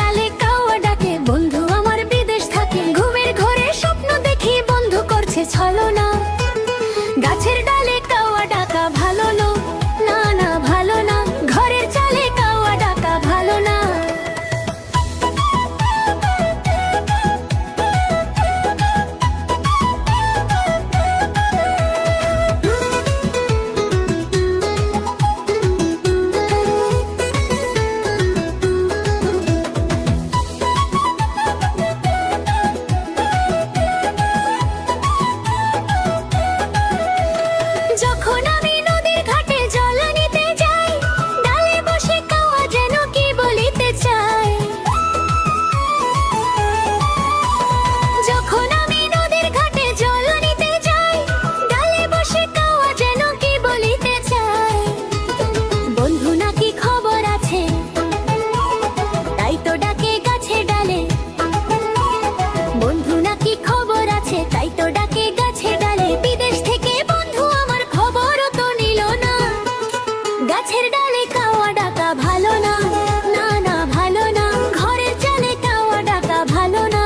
ডালে কাওয়া ডাকে, বন্ধু আমার বিদেশ থাকে। ঘুমের ঘরে স্বপ্ন দেখি, বন্ধু করছে ছলনা। গাছের ডালে কাওয়া ডাকা ভালো না, না না ভালো না। ঘরের চালে কাওয়া ডাকা ভালো না। যখন আমি নদীর ঘাটে জল নিতে যাই, ডালে বসে কাওয়া যেন কি বলিতে চায়। যখন আমি নদীর ঘাটে জল নিতে যাই, ডালে বসে কাওয়া যেন কি বলিতে চায়। বন্ধু নাকি খবর আছে, তাই তো ডাকে গাছে ডালে। বন্ধু নাকি খবর আছে, তাই তো ডাকে গাছে ডালে। বিদেশ থেকে বন্ধু আমার খবরও তো নিল না। গাছের ডালে কাওয়া ডাকা ভালো না, না না ভালো না। ঘরের চালে কাওয়া ডাকা ভালো না।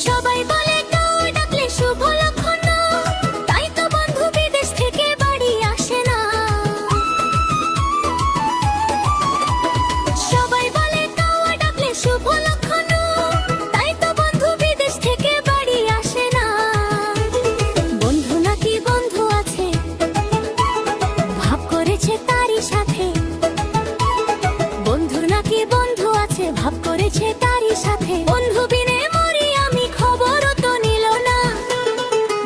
সবাই বলে কাওয়া ডাকলে শুভ লক্ষণ না, তাই তো বন্ধু বিদেশ থেকে বাড়ি আসে না। সবাই বলে কাওয়া ডাকলে শুভ লক্ষণ না, তাই তো বন্ধু বিদেশ থেকে বাড়ি আসে না। বন্ধু নাকি বন্ধু আছে, ভাব করেছে তারই সাথে। বন্ধু নাকি বন্ধু আছে, ভাব করেছে তারই সাথে। বন্ধু বিনে মরি আমি, খবরও তো নিল না।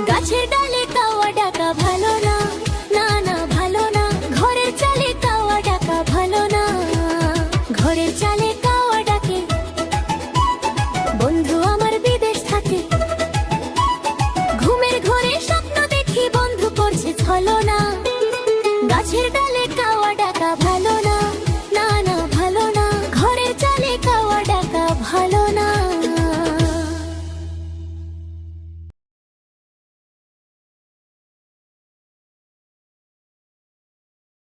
গাছের ডালে কাওয়া ডাকা ভালো না, না না ভালো না। ঘরের চালে কাওয়া ডাকা ভালো না। ঘরের চালে কাওয়া ডাকে, বন্ধু আমার বিদেশ থাকে। ঘুমের ঘরে স্বপ্ন দেখি, বন্ধু করছে ছলনা।